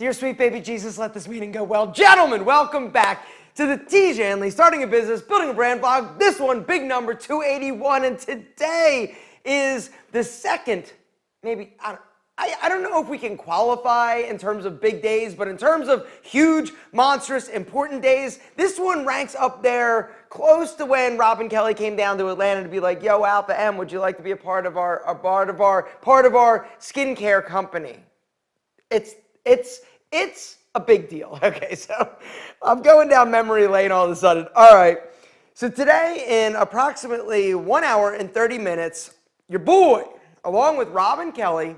Dear sweet baby Jesus, let this meeting go well. Gentlemen, welcome back to the Tiege Hanley Starting a Business, Building a Brand vlog. This one, big number 281, and today is the second, maybe, I don't know if we can qualify in terms of big days, but in terms of huge, monstrous, important days, this one ranks up there close to when Rob and Kelly came down to Atlanta to be like, yo, Alpha M, would you like to be a part of our skincare company? It's a big deal. Okay, so I'm going down memory lane all of a sudden. All right, so today in approximately 1 hour and 30 minutes, your boy, along with Rob and Kelly,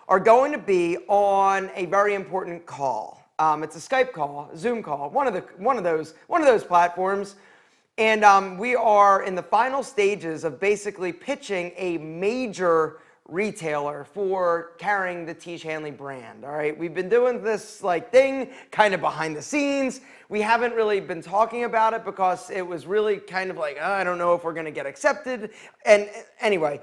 are going to be on a very important call. It's a Skype call, a Zoom call, one of those platforms, and we are in the final stages of basically pitching a major retailer for carrying the Tiege Hanley brand. All right, we've been doing this thing kind of behind the scenes. We haven't really been talking about it because it was really kind of like, oh, I don't know if we're going to get accepted. And anyway,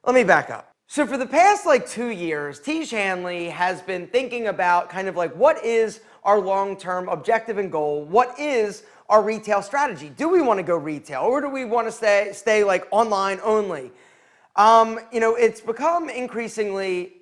let me back up. So for the past 2 years, Tiege Hanley has been thinking about kind of what is our long-term objective and goal? What is our retail strategy? Do we want to go retail, or do we want to stay online only? It's become increasingly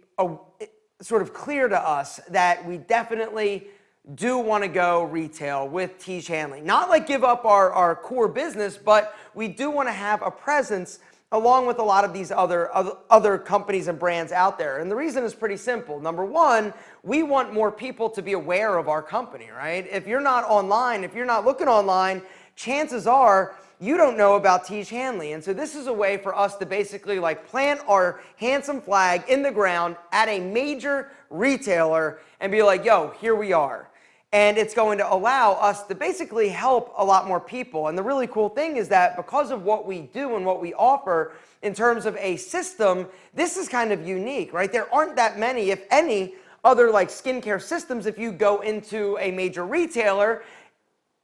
sort of clear to us that we definitely do want to go retail with Tiege Hanley. Not give up our core business, but we do want to have a presence along with a lot of these other companies and brands out there. And the reason is pretty simple. Number one, we want more people to be aware of our company, right? If you're not online, if you're not looking online, chances are you don't know about Tiege Hanley. And so this is a way for us to basically plant our handsome flag in the ground at a major retailer and be like, yo, here we are. And it's going to allow us to basically help a lot more people. And the really cool thing is that because of what we do and what we offer in terms of a system, this is kind of unique, right? There aren't that many, if any, other skincare systems. If you go into a major retailer,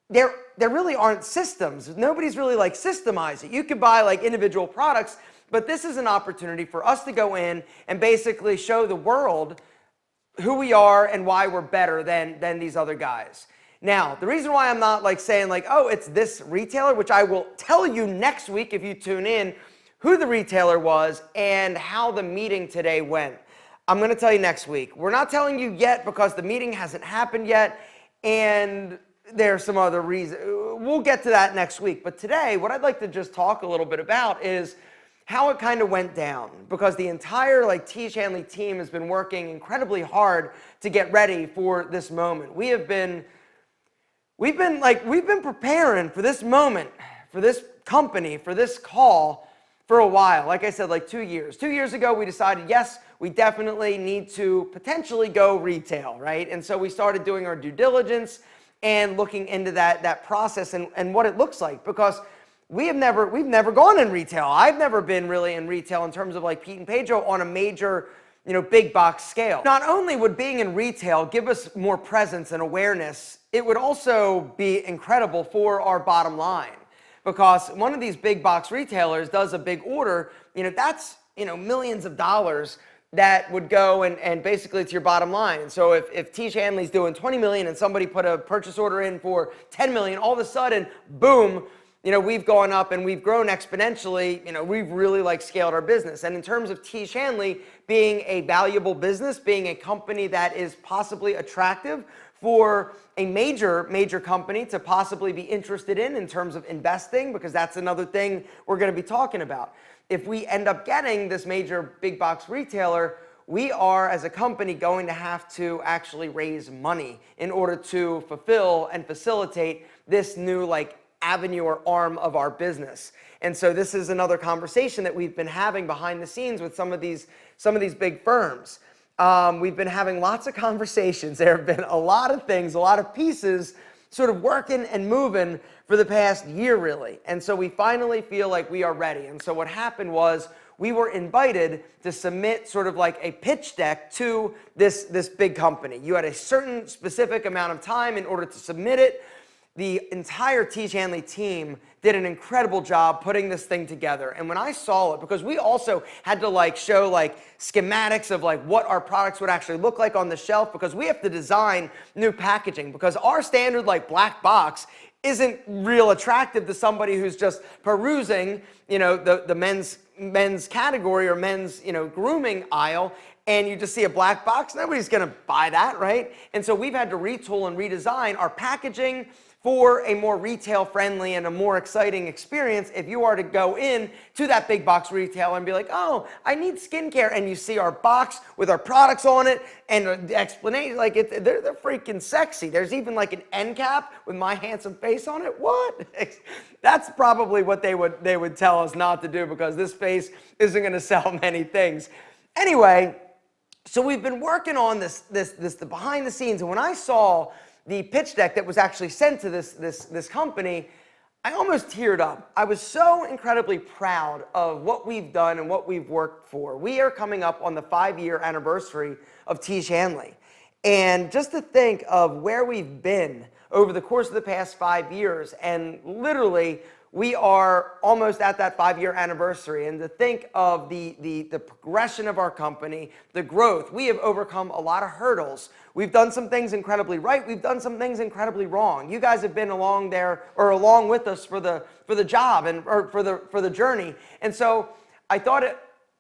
there really aren't systems. Nobody's really systemized it. You could buy individual products, but this is an opportunity for us to go in and basically show the world who we are and why we're better than these other guys. Now, the reason why I'm not saying oh, it's this retailer, which I will tell you next week if you tune in, who the retailer was and how the meeting today went. I'm going to tell you next week. We're not telling you yet because the meeting hasn't happened yet, and there's some other reasons. We'll get to that next week. But today, what I'd like to just talk a little bit about is how it kind of went down, because the entire Tiege Hanley team has been working incredibly hard to get ready for this moment. We've been preparing for this moment, for this company, for this call for a while. Like I said, 2 years. 2 years ago, we decided, yes, we definitely need to potentially go retail, right? And so we started doing our due diligence and looking into that process and what it looks like, because we've never gone in retail. I've never been really in retail in terms of Pete and Pedro on a major, big box scale. Not only would being in retail give us more presence and awareness, it would also be incredible for our bottom line, because one of these big box retailers does a big order, that's, millions of dollars that would go and basically to your bottom line. And so if Tiege Hanley's doing 20 million and somebody put a purchase order in for 10 million, all of a sudden, boom, we've gone up and we've grown exponentially. We've really scaled our business. And in terms of Tiege Hanley being a valuable business, being a company that is possibly attractive for a major company to possibly be interested in terms of investing, because that's another thing we're going to be talking about. If we end up getting this major big box retailer, we are as a company going to have to actually raise money in order to fulfill and facilitate this new avenue or arm of our business. And so this is another conversation that we've been having behind the scenes with some of these big firms. We've been having lots of conversations. There have been a lot of things, a lot of pieces sort of working and moving for the past year, really. And so we finally feel like we are ready. And so what happened was we were invited to submit sort of a pitch deck to this big company. You had a certain specific amount of time in order to submit it. the entire Tiege Hanley team did an incredible job putting this thing together. And when I saw it, because we also had to like show like schematics of like what our products would actually look like on the shelf, because we have to design new packaging, because our standard like black box isn't real attractive to somebody who's just perusing, you know, the men's category or men's, you know, grooming aisle, and you just see a black box. Nobody's going to buy that, right? And so we've had to retool and redesign our packaging for a more retail-friendly and a more exciting experience if you are to go in to that big box retailer and be like, oh, I need skincare, and you see our box with our products on it and the explanation, like they're freaking sexy. There's even like an end cap with my handsome face on it. What? That's probably what they would tell us not to do, because this face isn't going to sell many things. Anyway, so we've been working on this the behind the scenes, and when I saw the pitch deck that was actually sent to this company, I almost teared up. I was so incredibly proud of what we've done and what we've worked for. We are coming up on the 5-year anniversary of Tiege Hanley. And just to think of where we've been over the course of the past 5 years, and literally we are almost at that 5-year anniversary, and to think of the progression of our company, the growth, we have overcome a lot of hurdles. We've done some things incredibly right. We've done some things incredibly wrong. You guys have been along there, or along with us for the job and or for the journey. And so I thought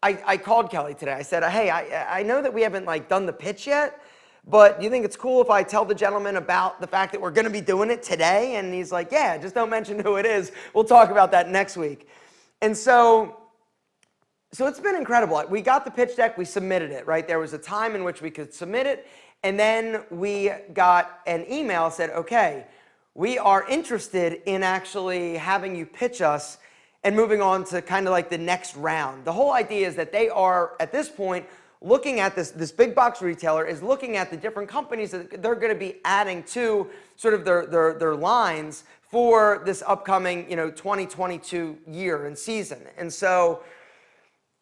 I called Kelly today. I said, hey, I know that we haven't like done the pitch yet, but do you think it's cool if I tell the gentleman about the fact that we're going to be doing it today? And he's like, yeah, just don't mention who it is. We'll talk about that next week. And so it's been incredible. We got the pitch deck. We submitted it, right? There was a time in which we could submit it. And then we got an email that said, okay, we are interested in actually having you pitch us and moving on to kind of like the next round. The whole idea is that they are, at this point, looking at this big box retailer is looking at the different companies that they're going to be adding to sort of their lines for this upcoming, you know, 2022 year and season. And so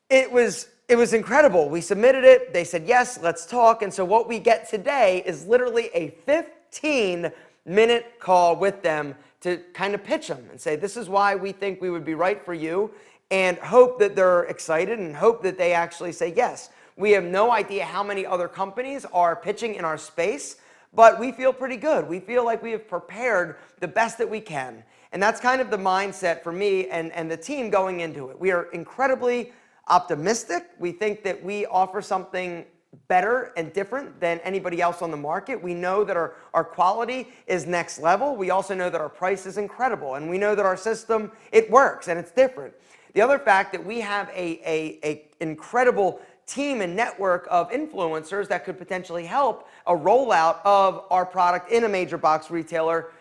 it was incredible. We submitted it. They said, yes, let's talk. And so what we get today is literally a 15-minute call with them to kind of pitch them and say, this is why we think we would be right for you, and hope that they're excited and hope that they actually say yes. We have no idea how many other companies are pitching in our space, but we feel pretty good. We feel like we have prepared the best that we can. And that's kind of the mindset for me and the team going into it. We are incredibly optimistic. We think that we offer something better and different than anybody else on the market. We know that our quality is next level. We also know that our price is incredible. And we know that our system, it works and it's different. The other fact that we have a incredible team and network of influencers that could potentially help a rollout of our product in a major box retailer.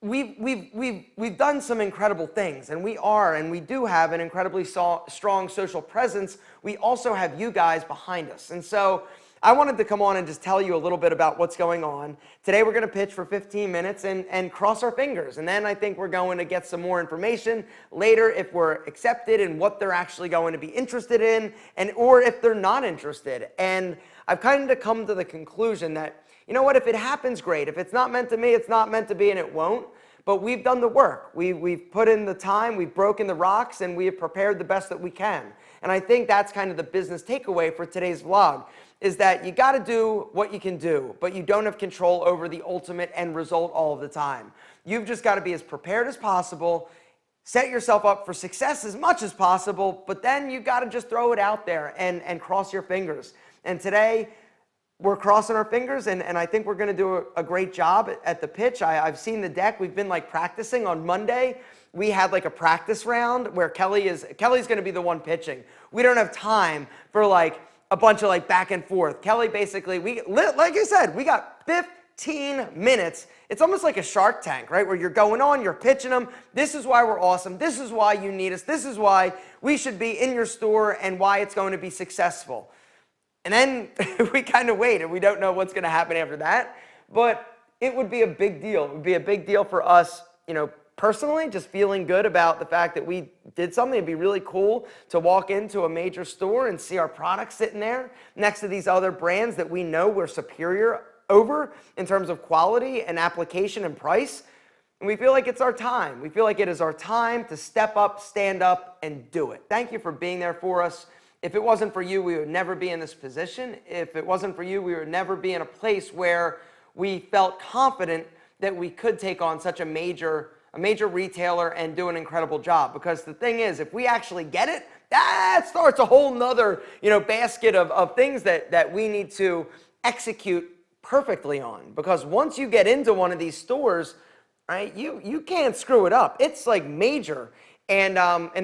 We've done some incredible things, and we do have an incredibly strong social presence. We also have you guys behind us. And so I wanted to come on and just tell you a little bit about what's going on. Today we're going to pitch for 15 minutes and cross our fingers. And then I think we're going to get some more information later if we're accepted and what they're actually going to be interested in, or if they're not interested. And I've kind of come to the conclusion that, you know what, if it happens, great. If it's not meant to be, it's not meant to be, and it won't. But we've done the work. We've put in the time, we've broken the rocks, and we have prepared the best that we can. And I think that's kind of the business takeaway for today's vlog, is that you got to do what you can do, but you don't have control over the ultimate end result all of the time. You've just got to be as prepared as possible, set yourself up for success as much as possible, but then you got to just throw it out there and cross your fingers. And today, we're crossing our fingers, and I think we're going to do a great job at the pitch. I've seen the deck. We've been like practicing. On Monday, we had like a practice round where Kelly's going to be the one pitching. We don't have time for like a bunch of like back and forth. Kelly basically, like I said, we got 15 minutes. It's almost like a Shark Tank, right? Where you're going on, you're pitching them. This is why we're awesome. This is why you need us. This is why we should be in your store and why it's going to be successful. And then we kind of wait, and we don't know what's going to happen after that. But it would be a big deal. It would be a big deal for us, you know, personally, just feeling good about the fact that we did something. It'd be really cool to walk into a major store and see our products sitting there next to these other brands that we know we're superior over in terms of quality and application and price. And we feel like it's our time. We feel like it is our time to step up, stand up, and do it. Thank you for being there for us. If it wasn't for you, we would never be in this position. If it wasn't for you, we would never be in a place where we felt confident that we could take on such a major retailer and do an incredible job. Because the thing is, if we actually get it, that starts a whole nother, basket of things that we need to execute perfectly on. Because once you get into one of these stores, right, you can't screw it up. It's like major. And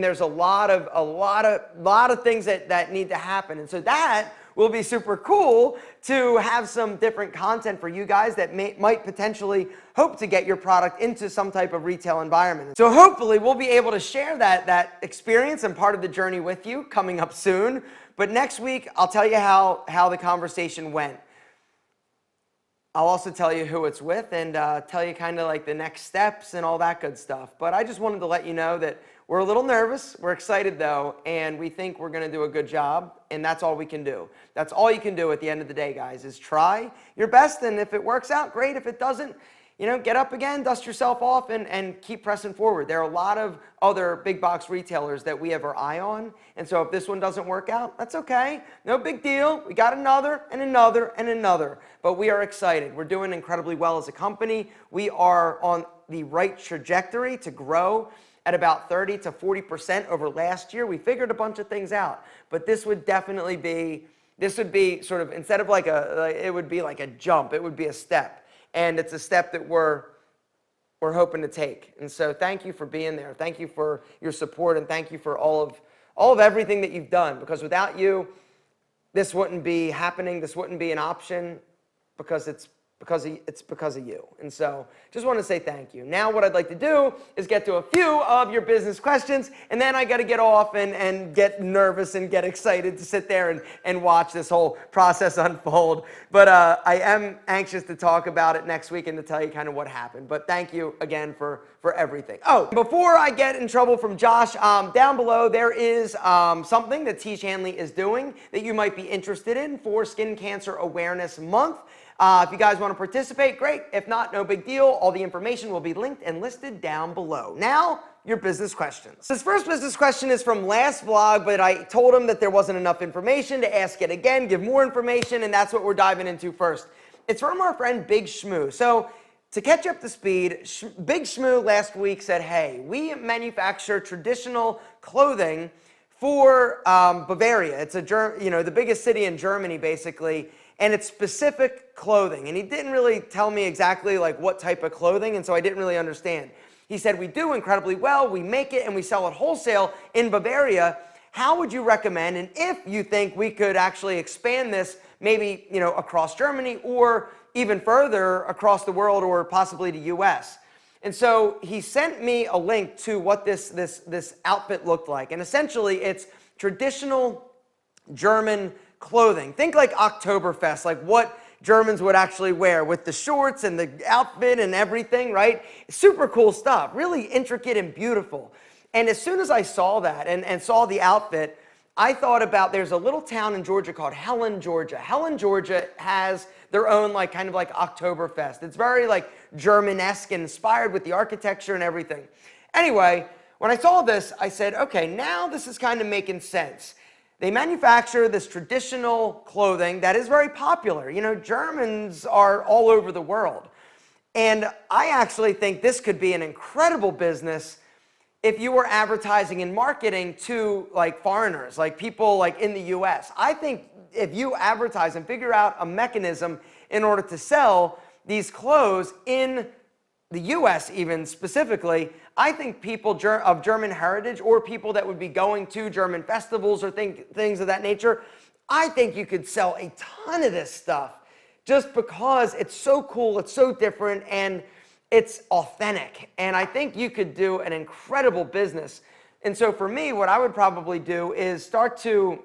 there's a lot of things that need to happen. And so that will be super cool to have some different content for you guys that might potentially hope to get your product into some type of retail environment. So hopefully we'll be able to share that experience and part of the journey with you coming up soon. But next week, I'll tell you how the conversation went. I'll also tell you who it's with and tell you kind of like the next steps and all that good stuff. But I just wanted to let you know that we're a little nervous. We're excited though, and we think we're going to do a good job, and that's all we can do. That's all you can do at the end of the day, guys, is try your best, and if it works out, great. If it doesn't, get up again, dust yourself off, and keep pressing forward. There are a lot of other big box retailers that we have our eye on, and so if this one doesn't work out, that's okay. No big deal. We got another and another and another, but we are excited. We're doing incredibly well as a company. We are on the right trajectory to grow at about 30 to 40% over last year. We figured a bunch of things out, but this would definitely be, sort of, instead of it would be like a jump, it would be a step. And it's a step that we're hoping to take. And so thank you for being there. Thank you for your support, and thank you for all of everything that you've done, because without you, this wouldn't be happening. This wouldn't be an option, because it's because of you. And so just want to say thank you. Now what I'd like to do is get to a few of your business questions, and then I got to get off and get nervous and get excited to sit there and watch this whole process unfold. But I am anxious to talk about it next week and to tell you kind of what happened. But thank you again for everything. Oh, before I get in trouble from Josh, down below there is something that Tiege Hanley is doing that you might be interested in for Skin Cancer Awareness Month. If you guys want to participate, great. If not, no big deal. All the information will be linked and listed down below. Now, your business questions. This first business question is from last vlog, but I told him that there wasn't enough information to ask it again, give more information, and that's what we're diving into first. It's from our friend Big Schmoo. So, to catch up to speed, Big Schmoo last week said, hey, we manufacture traditional clothing for Bavaria. It's the biggest city in Germany, basically. And it's specific clothing. And he didn't really tell me exactly like what type of clothing, and so I didn't really understand. He said, we do incredibly well, we make it and we sell it wholesale in Bavaria. How would you recommend, and if you think we could actually expand this maybe, across Germany or even further across the world or possibly the US? And so he sent me a link to what this outfit looked like. And essentially it's traditional German clothing. Think like Oktoberfest, like what Germans would actually wear with the shorts and the outfit and everything, right? Super cool stuff, really intricate and beautiful. And as soon as I saw that and saw the outfit, I thought about, there's a little town in Georgia called Helen, Georgia. Helen, Georgia has their own kind of like Oktoberfest. It's very like German-esque and inspired with the architecture and everything. Anyway, when I saw this, I said, okay, now this is kind of making sense. They manufacture this traditional clothing that is very popular. Germans are all over the world. And I actually think this could be an incredible business if you were advertising and marketing to foreigners, like people in the US. I think if you advertise and figure out a mechanism in order to sell these clothes in the US even specifically, I think people of German heritage or people that would be going to German festivals or things of that nature, I think you could sell a ton of this stuff just because it's so cool, it's so different, and it's authentic. And I think you could do an incredible business. And so for me, what I would probably do is start to,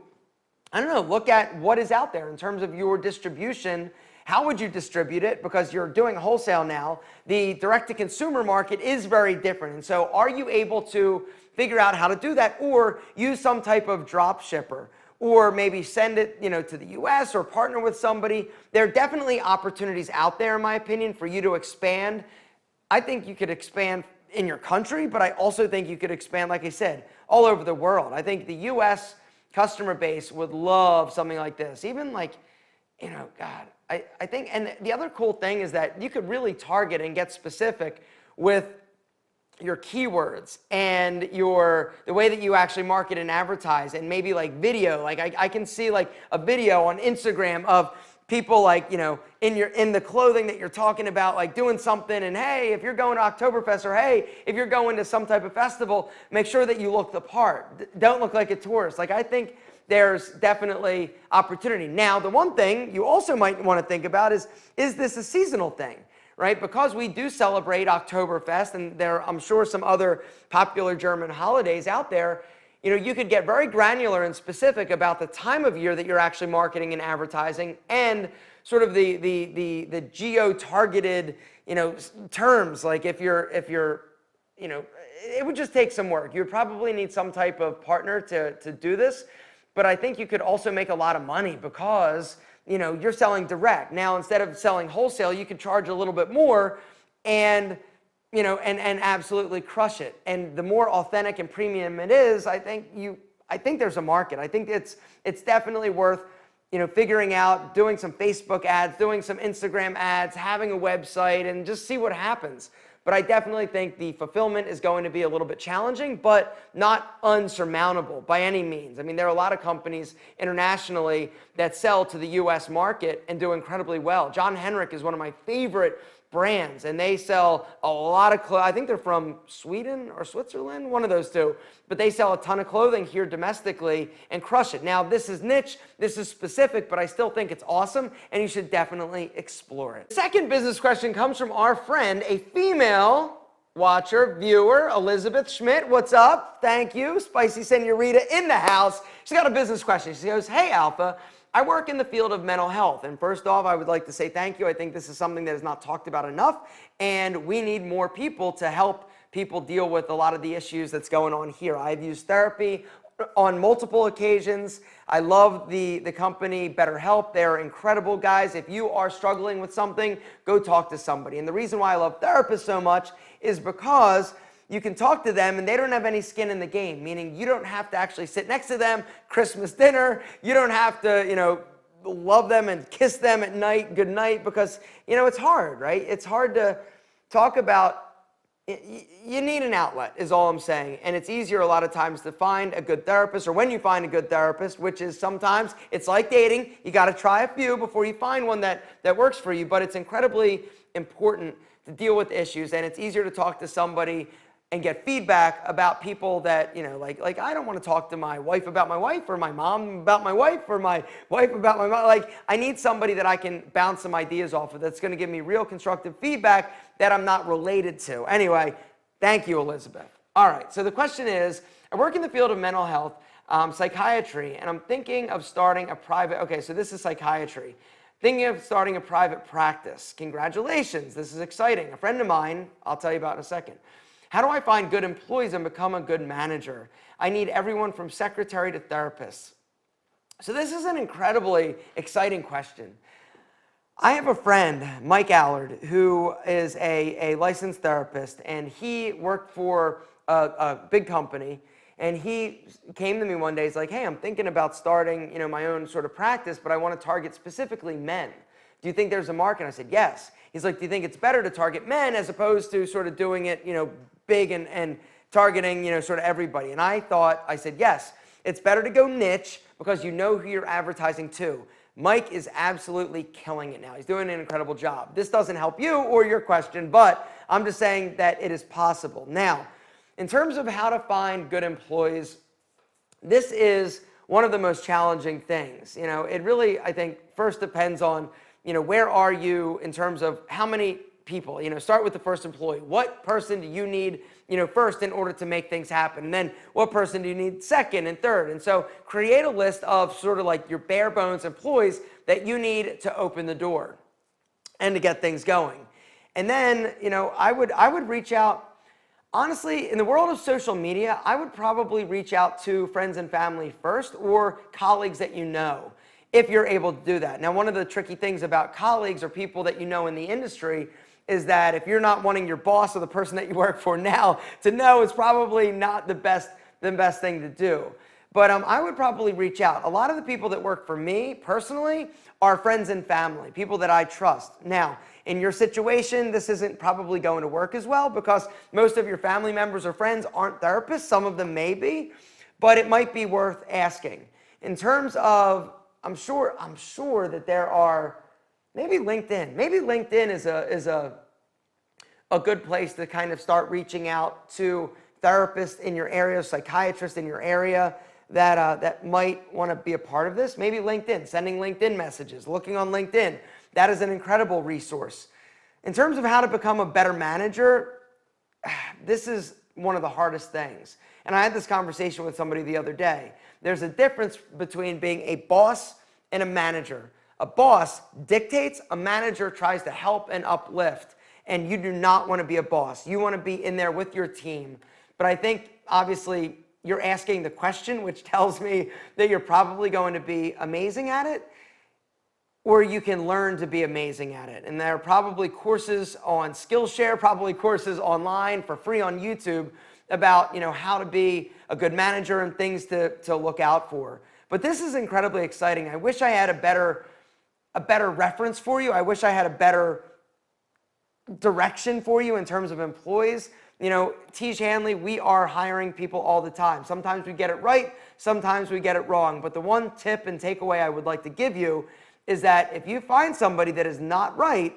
look at what is out there in terms of your distribution. How would you distribute it? Because you're doing wholesale now. The direct-to-consumer market is very different. And so are you able to figure out how to do that or use some type of drop shipper? or maybe send it, to the US or partner with somebody. There are definitely opportunities out there, in my opinion, for you to expand. I think you could expand in your country, but I also think you could expand, like I said, all over the world. I think the US customer base would love something like this. Even like, God, I think, and the other cool thing is that you could really target and get specific with your keywords and the way that you actually market and advertise, and maybe like video. Like I can see like a video on Instagram of people like, in the clothing that you're talking about, like doing something, and hey, if you're going to Oktoberfest, or hey, if you're going to some type of festival, make sure that you look the part. Don't look like a tourist. Like I think there's definitely opportunity. Now, the one thing you also might want to think about is this a seasonal thing? Right? Because we do celebrate Oktoberfest, and there I'm sure some other popular German holidays out there, you could get very granular and specific about the time of year that you're actually marketing and advertising, and sort of the geo-targeted, terms. Like if you're, it would just take some work. You would probably need some type of partner to do this, but I think you could also make a lot of money because you're selling direct. Now, instead of selling wholesale, you could charge a little bit more and absolutely crush it. And the more authentic and premium it is, I think there's a market. I think it's definitely worth, figuring out, doing some Facebook ads, doing some Instagram ads, having a website, and just see what happens. But I definitely think the fulfillment is going to be a little bit challenging, but not unsurmountable by any means. I mean, there are a lot of companies internationally that sell to the US market and do incredibly well. John Henrik is one of my favorite brands, and they sell a lot of clothes. I think they're from Sweden or Switzerland, one of those two, but they sell a ton of clothing here domestically and crush it. Now, this is niche, this is specific, but I still think it's awesome, and you should definitely explore it. Second business question comes from our friend, a female watcher, viewer, Elizabeth Schmitt. What's up? Thank you. Spicy Senorita in the house. She's got a business question. She goes, hey, Alpha, I work in the field of mental health, and first off, I would like to say thank you. I think this is something that is not talked about enough, and we need more people to help people deal with a lot of the issues that's going on here. I've used therapy on multiple occasions. I love the company BetterHelp. They're incredible guys. If you are struggling with something, go talk to somebody. And the reason why I love therapists so much is because you can talk to them and they don't have any skin in the game, meaning you don't have to actually sit next to them, Christmas dinner. You don't have to, love them and kiss them at night, good night, because, it's hard, right? It's hard to talk about. You need an outlet is all I'm saying. And it's easier a lot of times to find a good therapist, or when you find a good therapist, which is sometimes, it's like dating. You got to try a few before you find one that works for you. But it's incredibly important to deal with issues, and it's easier to talk to somebody and get feedback about people that, like I don't want to talk to my wife about my wife, or my mom about my wife, or my wife about my mom. Like, I need somebody that I can bounce some ideas off of that's going to give me real constructive feedback that I'm not related to. Anyway, thank you, Elizabeth. All right, so the question is, I work in the field of mental health, psychiatry, and I'm thinking of starting a private, okay, so this is psychiatry. Thinking of starting a private practice. Congratulations, this is exciting. A friend of mine, I'll tell you about in a second. How do I find good employees and become a good manager? I need everyone from secretary to therapists. So this is an incredibly exciting question. I have a friend, Mike Allard, who is a licensed therapist, and he worked for a big company, and he came to me one day. He's like, hey, I'm thinking about starting, my own sort of practice, but I want to target specifically men. Do you think there's a market? And I said, yes. He's like, do you think it's better to target men as opposed to sort of doing it, big and targeting, sort of everybody? And I said, yes, it's better to go niche because you know who you're advertising to. Mike is absolutely killing it now. He's doing an incredible job. This doesn't help you or your question, but I'm just saying that it is possible. Now, in terms of how to find good employees, this is one of the most challenging things. It really, I think, first depends on, where are you in terms of how many people, start with the first employee. What person do you need, first in order to make things happen? And then what person do you need second and third? And so create a list of sort of like your bare bones employees that you need to open the door and to get things going. And then, I would reach out. Honestly, in the world of social media, I would probably reach out to friends and family first or colleagues that you know, if you're able to do that. Now, one of the tricky things about colleagues or people that you know in the industry is that if you're not wanting your boss or the person that you work for now to know, it's probably not the best thing to do. But I would probably reach out. A lot of the people that work for me personally are friends and family, people that I trust. Now, in your situation, this isn't probably going to work as well because most of your family members or friends aren't therapists. Some of them may be, but it might be worth asking. In terms of, I'm sure that there are, maybe LinkedIn. Maybe LinkedIn is a good place to kind of start reaching out to therapists in your area, psychiatrists in your area that might want to be a part of this. Maybe LinkedIn, sending LinkedIn messages, looking on LinkedIn. That is an incredible resource. In terms of how to become a better manager, this is one of the hardest things. And I had this conversation with somebody the other day. There's a difference between being a boss and a manager. A boss dictates, a manager tries to help and uplift. And you do not want to be a boss. You want to be in there with your team. But I think, obviously, you're asking the question, which tells me that you're probably going to be amazing at it, or you can learn to be amazing at it. And there are probably courses on Skillshare, probably courses online for free on YouTube about, how to be a good manager and things to look out for. But this is incredibly exciting. I wish I had a better reference for you. I wish I had a better direction for you in terms of employees. Tiege Hanley, we are hiring people all the time. Sometimes we get it right, sometimes we get it wrong. But the one tip and takeaway I would like to give you is that if you find somebody that is not right,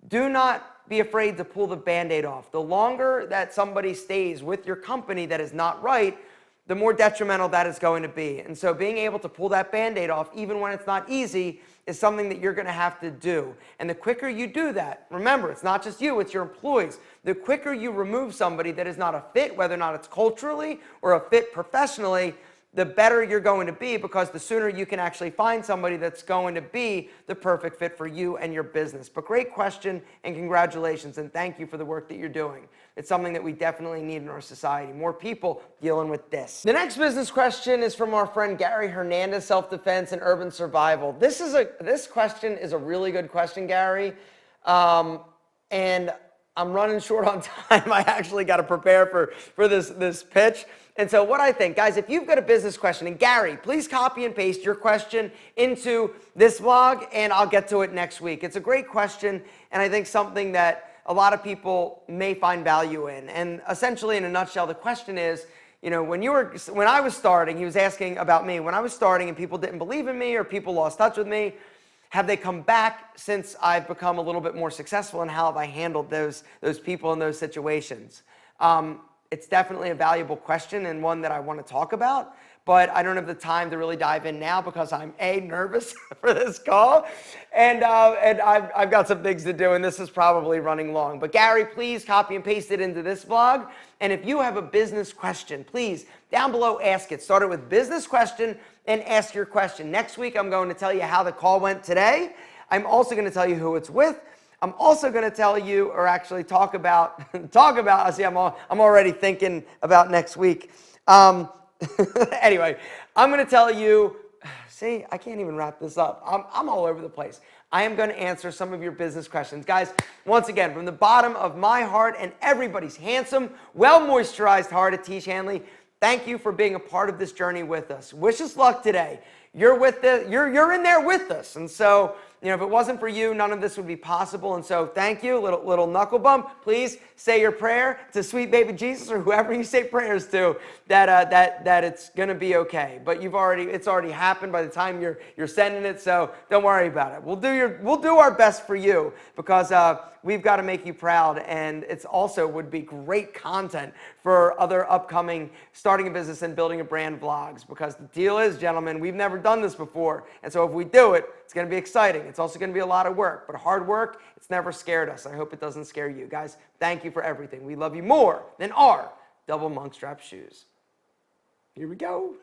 do not be afraid to pull the Band-Aid off. The longer that somebody stays with your company that is not right, the more detrimental that is going to be. And so being able to pull that Band-Aid off, even when it's not easy, is something that you're going to have to do. And the quicker you do that, remember, it's not just you, it's your employees. The quicker you remove somebody that is not a fit, whether or not it's culturally or a fit professionally, the better you're going to be, because the sooner you can actually find somebody that's going to be the perfect fit for you and your business. But great question, and congratulations, and thank you for the work that you're doing. It's something that we definitely need in our society. More people dealing with this. The next business question is from our friend Gary Hernandez, self-defense and urban survival. This question is a really good question, Gary. And I'm running short on time. I actually got to prepare for this pitch. And so what I think, guys, if you've got a business question, and Gary, please copy and paste your question into this vlog, and I'll get to it next week. It's a great question, and I think something that a lot of people may find value in. And essentially, in a nutshell, the question is, when I was starting, he was asking about me. When I was starting and people didn't believe in me or people lost touch with me, have they come back since I've become a little bit more successful, and how have I handled those people in those situations? It's definitely a valuable question and one that I want to talk about, but I don't have the time to really dive in now because I'm nervous for this call, and I've got some things to do, and this is probably running long. But Gary, please copy and paste it into this vlog, and if you have a business question, please, down below, ask it. Start it with business question and ask your question. Next week, I'm going to tell you how the call went today. I'm also going to tell you who it's with. I'm also going to tell you, or actually talk about, I see I'm already thinking about next week. Anyway, I'm going to tell you, see, I can't even wrap this up. I'm all over the place. I am going to answer some of your business questions. Guys, once again, from the bottom of my heart and everybody's handsome, well-moisturized heart at Tiege Hanley, thank you for being a part of this journey with us. Wish us luck today. You're in there with us. And so, if it wasn't for you, none of this would be possible. And so thank you. Little knuckle bump. Please say your prayer to sweet baby Jesus, or whoever you say prayers to, that it's going to be okay. But it's already happened by the time you're sending it. So don't worry about it. We'll do our best for you, because we've got to make you proud. And it's also would be great content for other upcoming starting a business and building a brand vlogs, because the deal is, gentlemen, we've never done this before. And so if we do it, it's going to be exciting. It's also going to be a lot of work, but hard work, it's never scared us. I hope it doesn't scare you. Guys, thank you for everything. We love you more than our double monk strap shoes. Here we go.